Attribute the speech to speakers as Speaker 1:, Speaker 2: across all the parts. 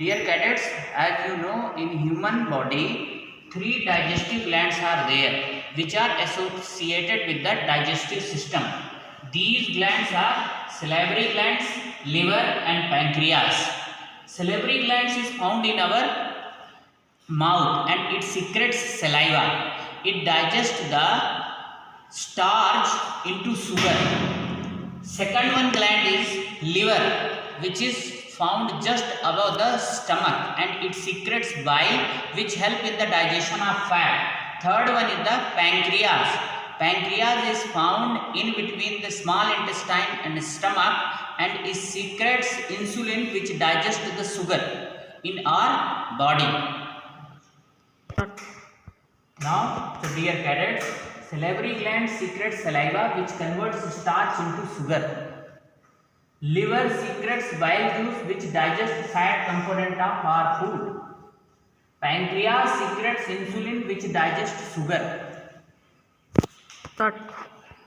Speaker 1: Dear cadets, as you know, in human body, three digestive glands are there, which are associated with the digestive system. These glands are salivary glands, liver, and pancreas. Salivary glands is found in our mouth and it secretes saliva. It digests the starch into sugar. Second one gland is liver, which is found just above the stomach and it secretes bile, which help in the digestion of fat. Third one is the pancreas. Pancreas is found in between the small intestine and stomach and it secretes insulin, which digests the sugar in our body. Now, so dear cadets, salivary gland secretes saliva, which converts starch into sugar. Liver secretes bile juice, which digests fat component of our food. Pancreas secretes insulin, which digests sugar.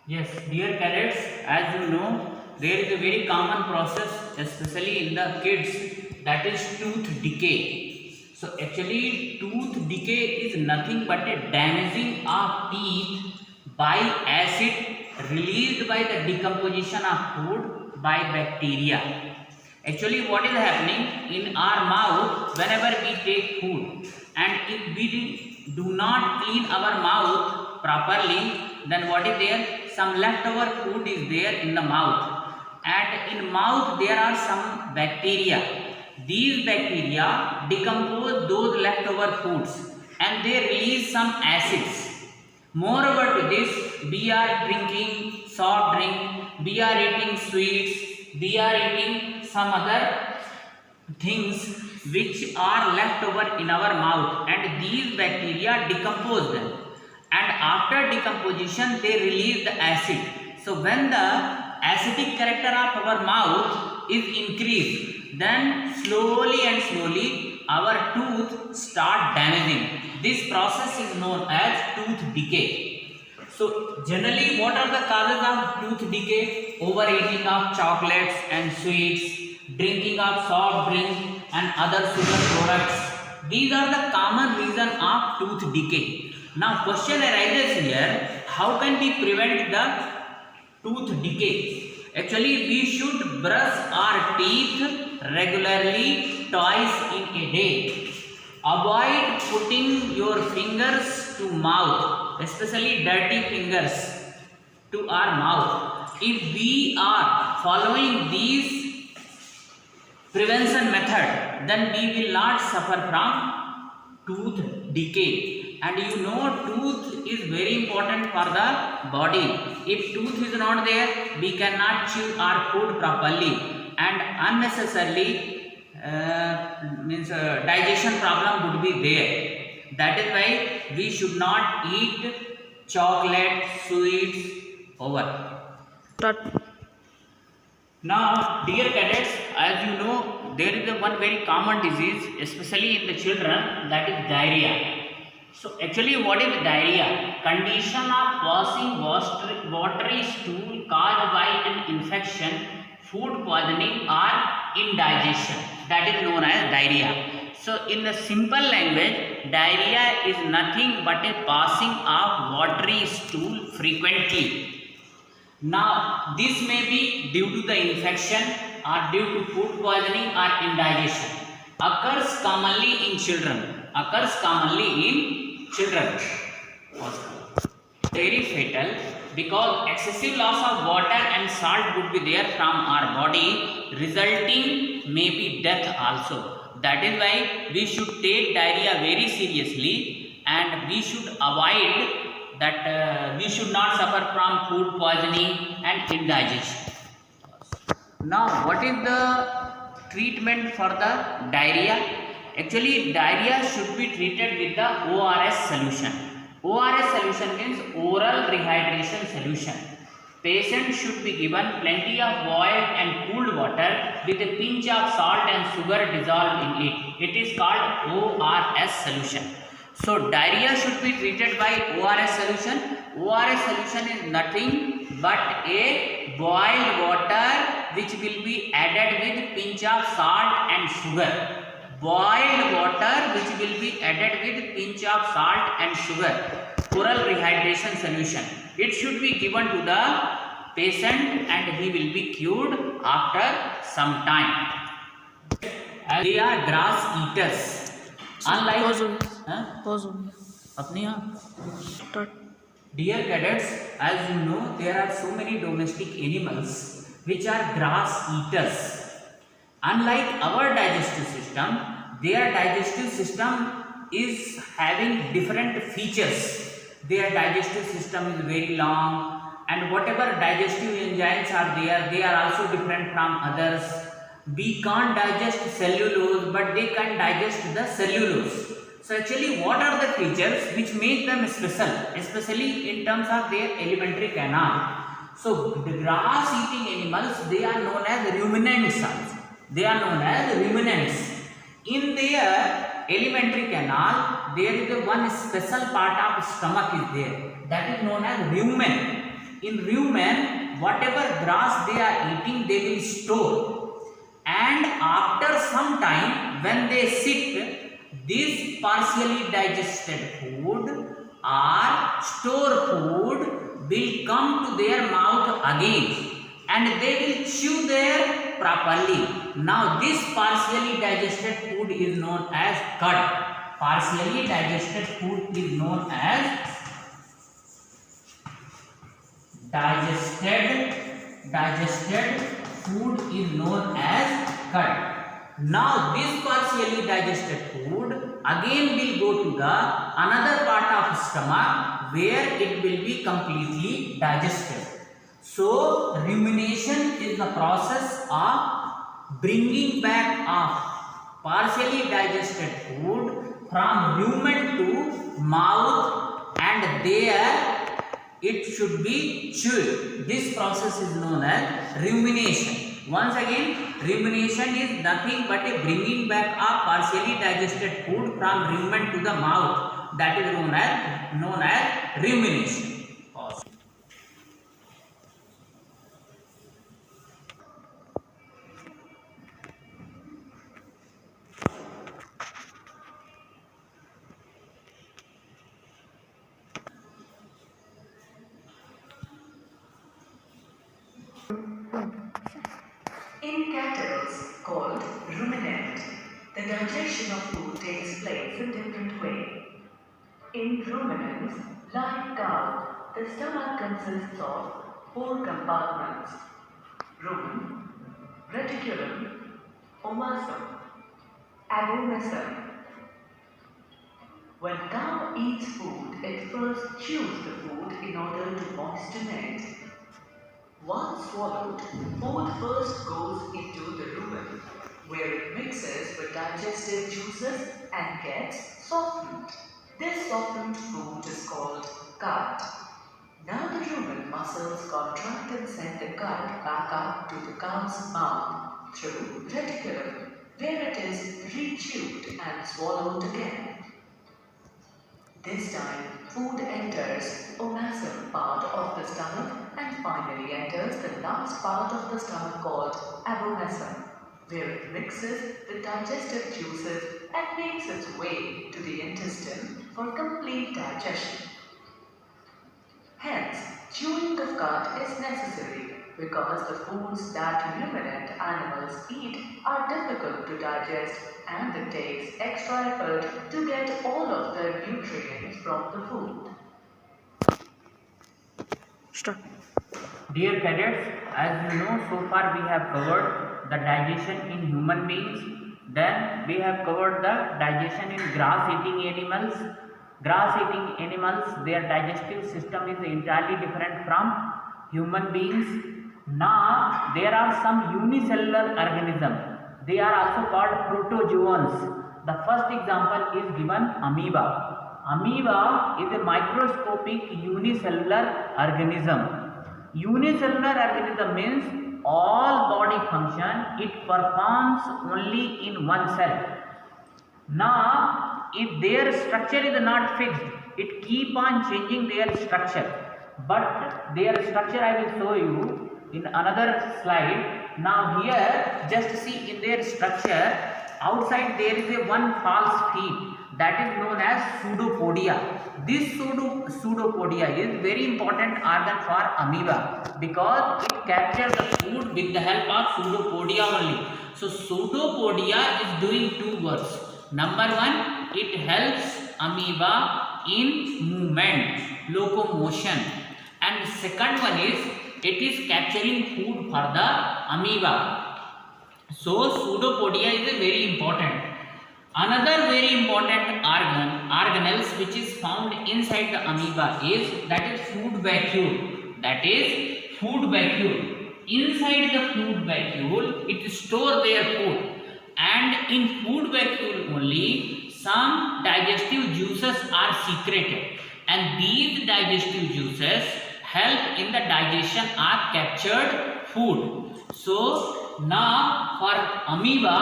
Speaker 1: Yes, dear cadets, as you know, there is a very common process, especially in the kids, that is tooth decay. So actually, tooth decay is nothing but a damaging of teeth by acid released by the decomposition of food by bacteria. Actually, what is happening in our mouth whenever we take food, and if we do not clean our mouth properly, then what is there? Some leftover food is there in the mouth, and in mouth there are some bacteria. These bacteria decompose those leftover foods and they release some acids. Moreover to this, we are drinking soft drink, we are eating sweets, we are eating some other things which are left over in our mouth, and these bacteria decompose them, and after decomposition they release the acid. So when the acidic character of our mouth is increased, then slowly and slowly our tooth start damaging. This process is known as tooth decay. So generally, what are the causes of tooth decay? Overeating of chocolates and sweets, drinking of soft drinks and other sugar products. These are the common reason of tooth decay. Now question arises here, how can we prevent the tooth decay? Actually, we should brush our teeth regularly twice in a day. Avoid putting your fingers to mouth, especially dirty fingers to our mouth. If we are following these prevention method, then we will not suffer from tooth decay. And you know, tooth is very important for the body. If tooth is not there, we cannot chew our food properly, and unnecessarily digestion problem would be there. That is why we should not eat chocolate, sweets over. Now, dear cadets, as you know, there is one very common disease, especially in the children, that is diarrhea. So actually, what is diarrhea? Condition of passing watery stool caused by an infection, food poisoning or indigestion. That is known as diarrhea. So in the simple language, diarrhea is nothing but a passing of watery stool frequently. Now this may be due to the infection or due to food poisoning or indigestion. Occurs commonly in children. Very fatal, because excessive loss of water and salt would be there from our body, resulting maybe death also. That is why we should take diarrhea very seriously, and we should avoid that. We should not suffer from food poisoning and indigestion. Now, what is the treatment for the diarrhea? Actually, diarrhea should be treated with the ORS solution. ORS solution means oral rehydration solution. Patient should be given plenty of boiled and cooled water with a pinch of salt and sugar dissolved in it. It is called ORS solution. So diarrhea should be treated by ORS solution. ORS solution is nothing but a boiled water which will be added with pinch of salt and sugar. boiled water which will be added with pinch of salt and sugar, oral rehydration solution. It should be given to the patient and he will be cured after some time. As they are grass eaters. Unlike अपने यहाँ Dear cadets, as you know, there are so many domestic animals which are grass eaters. Unlike our digestive system, their digestive system is having different features. Their digestive system is very long, and whatever digestive enzymes are there, they are also different from others. We can't digest cellulose, but they can digest the cellulose. So actually, what are the features which make them special, especially in terms of their alimentary canal? So the grass eating animals, they are known as ruminants also. They are known as ruminants. In their alimentary canal, there is one special part of stomach is there, that is known as rumen. In rumen, whatever grass they are eating, they will store, and after some time when they sit, this partially digested food or store food will come to their mouth again, and they will chew there properly. Now this partially digested food is known as cud. Partially digested food is known as digested food is known as cud. Now this partially digested food again will go to the another part of stomach where it will be completely digested. So rumination is the process of bringing back of partially digested food from rumen to mouth, and there it should be chewed. This process is known as rumination. Once again, rumination is nothing but a bringing back of partially digested food from rumen to the mouth. That is known as rumination.
Speaker 2: In cattle called ruminant, the digestion of food takes place in different ways. In ruminants, like cow, the stomach consists of 4 compartments: rumen, reticulum, omasum, abomasum. When cow eats food, it first chews the food in order to moisten it. Once swallowed, food first goes into the rumen, where it mixes with digestive juices and gets softened. This softened food is called cud. Now the rumen muscles contract and send the cud back up to the cow's mouth through reticulum, where it is re-chewed and swallowed again. This time, food enters omasum part of the stomach and finally enters the last part of the stomach called abomasum, where it mixes with digestive juices and makes its way to the intestine for complete digestion. Hence, chewing of cud is necessary because the foods that ruminant animals eat are difficult to digest, and it takes extra effort to get all of the nutrients from the food.
Speaker 1: Start. Dear cadets, as you know, so far we have covered the digestion in human beings, then we have covered the digestion in grass-eating animals. Grass-eating animals, their digestive system is entirely different from human beings. Now, there are some unicellular organisms. They are also called protozoans. The first example is given amoeba. Amoeba is a microscopic unicellular organism. Unicellular organism means all body function it performs only in one cell. Now, if their structure is not fixed, it keep on changing their structure. But their structure I will show you in another slide. Now here, just see in their structure, outside there is a one false feet that is known as pseudopodia. This pseudopodia is very important organ for amoeba because it captures the food with the help of pseudopodia only. So pseudopodia is doing two works. Number one, it helps amoeba in movement, locomotion, and second one is it is capturing food for the amoeba. So pseudopodia is a very important. Another very important organelles which is found inside the amoeba is that is food vacuole. That is food vacuole. Inside the food vacuole it store their food, and in food vacuole only some digestive juices are secreted, and these digestive juices help in the digestion of captured food. So now for amoeba,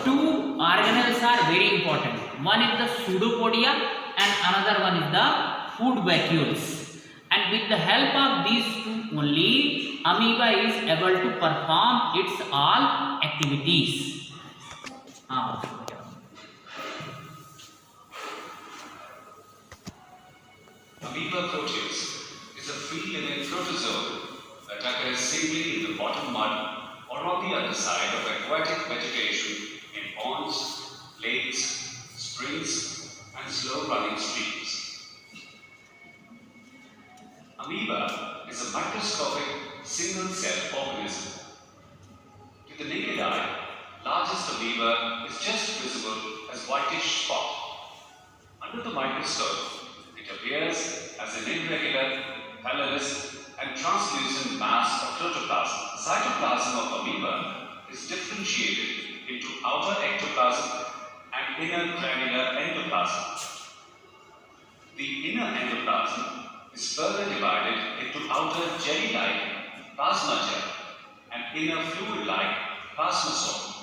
Speaker 1: two organelles are very important. One is the pseudopodia and another one is the food vacuoles. And with the help of these two only, amoeba is able to perform its all activities.
Speaker 3: Amoeba proteus is a free-living protozoa that occurs singly in the bottom mud or on the other side of aquatic vegetation in ponds, lakes, springs, and slow-running streams. Amoeba is a microscopic single-cell organism. To the naked eye, largest amoeba is just visible as whitish spot. Under the microscope, it appears as an irregular, colorless, and translucent mass of protoplasm. The cytoplasm of amoeba is differentiated into outer ectoplasm and inner granular endoplasm. The inner endoplasm is further divided into outer jelly-like plasma gel and inner fluid-like plasmasome.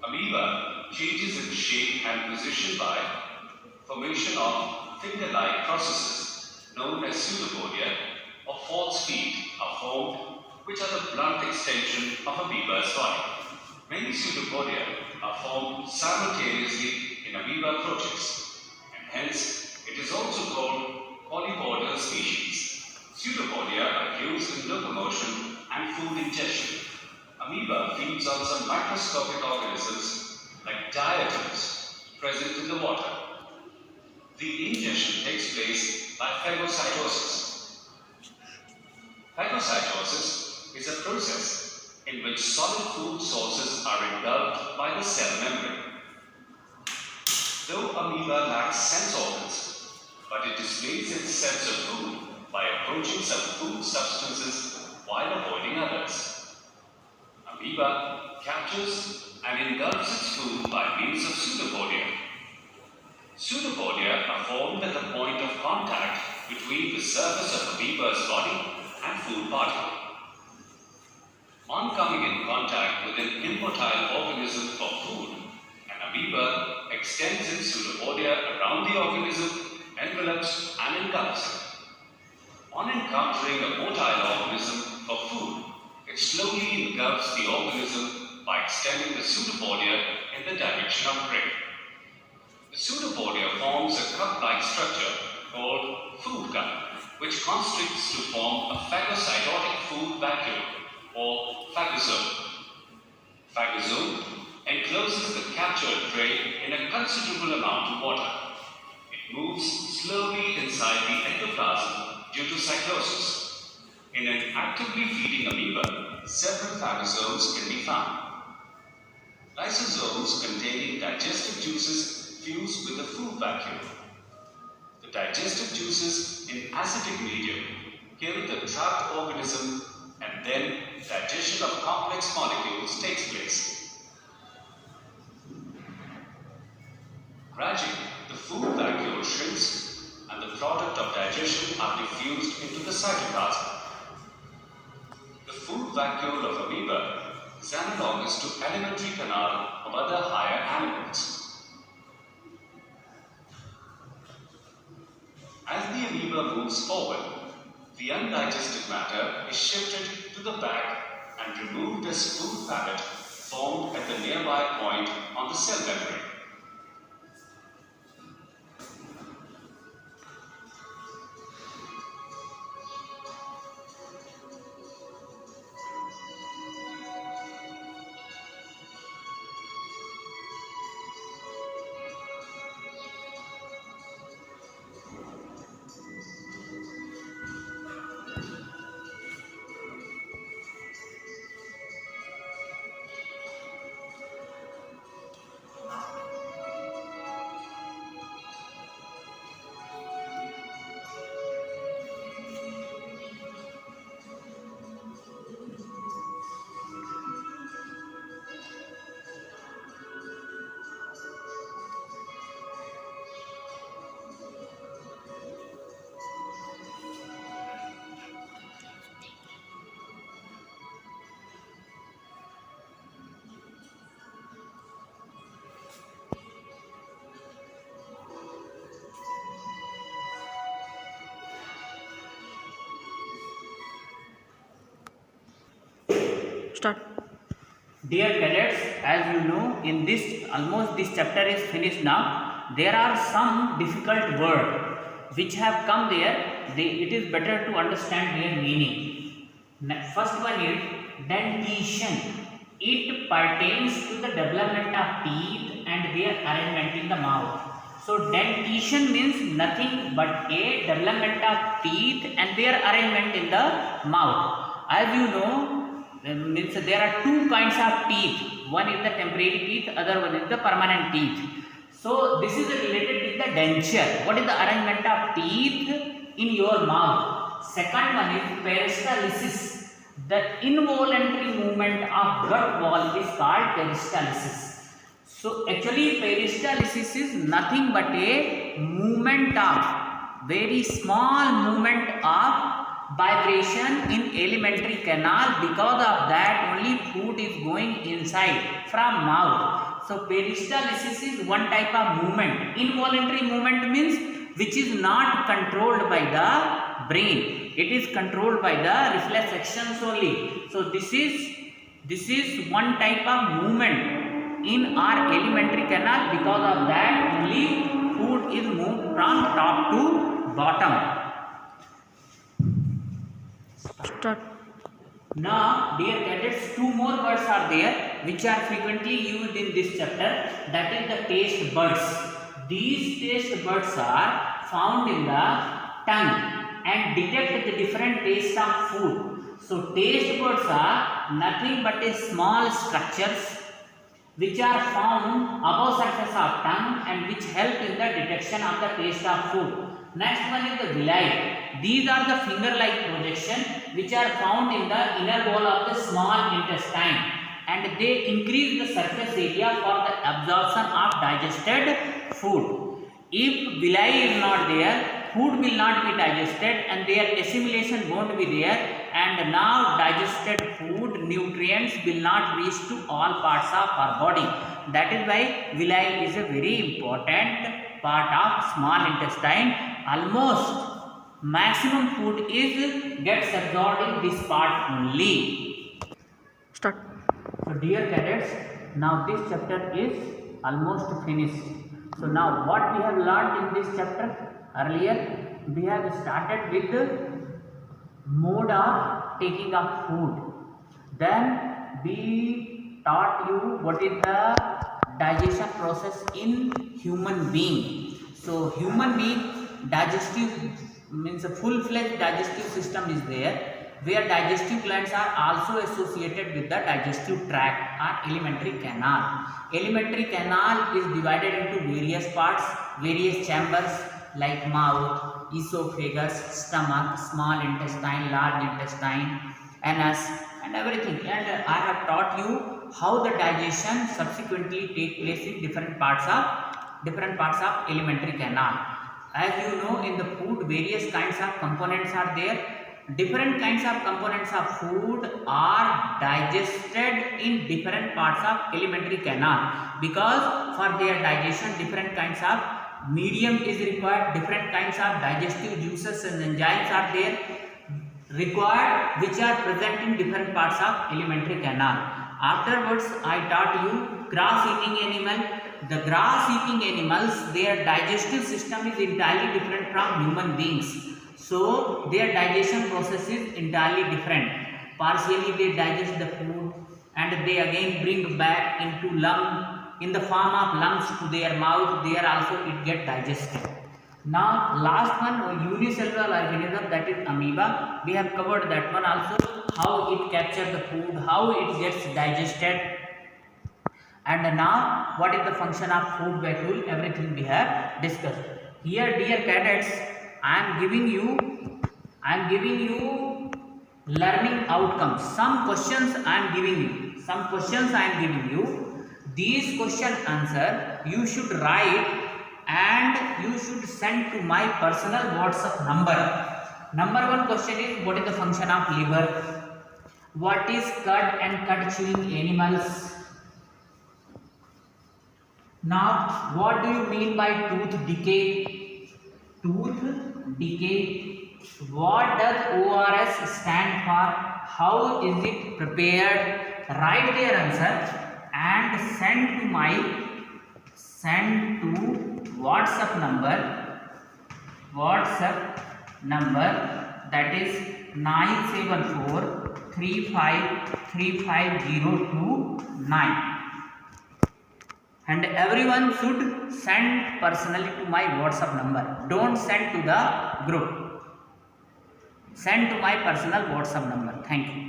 Speaker 3: Amoeba changes its shape and position by formation of finger-like processes known as pseudopodia or false feet are formed, which are the blunt extension of amoeba's body. Many pseudopodia are formed simultaneously in amoeba proteus, and hence it is also called polypodal species. Pseudopodia are used in locomotion and food ingestion. Amoeba feeds on some microscopic organisms like diatoms present in the water. The ingestion takes place by phagocytosis. Phagocytosis is a process in which solid food sources are engulfed by the cell membrane. Though amoeba lacks sense organs, but it displays its sense of food by approaching some food substances while avoiding others. Amoeba captures and engulfs its food by means of pseudopodia. Pseudopodia are formed at the point of contact between the surface of amoeba's body and food particle. On coming in contact with an immotile organism for food, an amoeba extends its pseudopodia around the organism, envelops and engulfs it. On encountering a motile organism for food, it slowly engulfs the organism by extending the pseudopodia in the direction of prey. The pseudopodia forms a cup-like structure called food cup, which constricts to form a phagocytotic food vacuole or phagosome. Phagosome encloses the captured prey in a considerable amount of water. It moves slowly inside the ectoplasm due to cytosis. In an actively feeding amoeba, several phagosomes can be found. Lysosomes containing digestive juices fuse with the food vacuole. The digestive juices in acidic medium kill the trapped organism, and then digestion of complex molecules takes place. Gradually, the food vacuole shrinks and the product of digestion are diffused into the cytoplasm. The food vacuole of amoeba is analogous to alimentary canal of other higher animals. As the amoeba moves forward, the undigested matter is shifted to the back and removed as food pellet formed at the nearby point on the cell membrane.
Speaker 4: Start.
Speaker 1: Dear cadets, as you know, in this almost this chapter is finished now. There are some difficult words which have come there. It is better to understand their meaning. First one is dentition. It pertains to the development of teeth and their arrangement in the mouth. So dentition means nothing but a development of teeth and their arrangement in the mouth. As you know, means there are two kinds of teeth. One is the temporary teeth, other one is the permanent teeth. So this is related with the denture. What is the arrangement of teeth in your mouth? Second one is peristalsis. The involuntary movement of gut wall is called peristalsis. So actually peristalsis is nothing but a movement of very small movement of vibration in alimentary canal. Because of that only food is going inside from mouth. So peristalsis is one type of movement. Involuntary movement means which is not controlled by the brain. It is controlled by the reflex actions only. So this is one type of movement in our alimentary canal. Because of that only food is moved from top to bottom.
Speaker 4: Start.
Speaker 1: Now, dear cadets, two more words are there which are frequently used in this chapter. That is the taste buds. These taste buds are found in the tongue and detect the different tastes of food. So, taste buds are nothing but a small structures which are found above surface of tongue and which help in the detection of the taste of food. Next one is the villi. These are the finger-like projection which are found in the inner wall of the small intestine, and they increase the surface area for the absorption of digested food. If villi is not there, food will not be digested and their assimilation won't be there, and now digested food nutrients will not reach to all parts of our body. That is why villi is a very important part of small intestine. Almost maximum food gets absorbed in this part only.
Speaker 4: Start.
Speaker 1: So dear cadets, now this chapter is almost finished. So now what we have learned in this chapter? Earlier we have started with the mode of taking of food. Then we taught you what is the digestion process in human being. So human being digestive means a full-fledged digestive system is there, where digestive glands are also associated with the digestive tract or alimentary canal. Alimentary canal is divided into various parts, various chambers like mouth, esophagus, stomach, small intestine, large intestine, anus and everything. And I have taught you how the digestion subsequently take place in different parts of alimentary canal. As you know, in the food various kinds of components are there. Different kinds of components of food are digested in different parts of alimentary canal, because for their digestion different kinds of medium is required, different kinds of digestive juices and enzymes are there required which are present in different parts of alimentary canal. Afterwards, I taught you grass-eating animal. The grass-eating animals, their digestive system is entirely different from human beings. So their digestion process is entirely different. Partially they digest the food and they again bring back into lung in the form of lungs to their mouth. There also it get digested. Now last one, unicellular organism, that is amoeba. We have covered that one also, how it captures the food, how it gets digested. And now what is the function of food vacuole, everything we have discussed. Here dear cadets, I am giving you learning outcomes. Some questions I am giving you. These question answer you should write and you should send to my personal WhatsApp number. Number one question is, what is the function of liver? What is cud and cud chewing animals? Now, what do you mean by tooth decay? Tooth decay. What does ORS stand for? How is it prepared? Write their answer and send to WhatsApp number that is 97435350229. And everyone should send personally to my WhatsApp number. Don't send to the group. Send to my personal WhatsApp number. Thank you.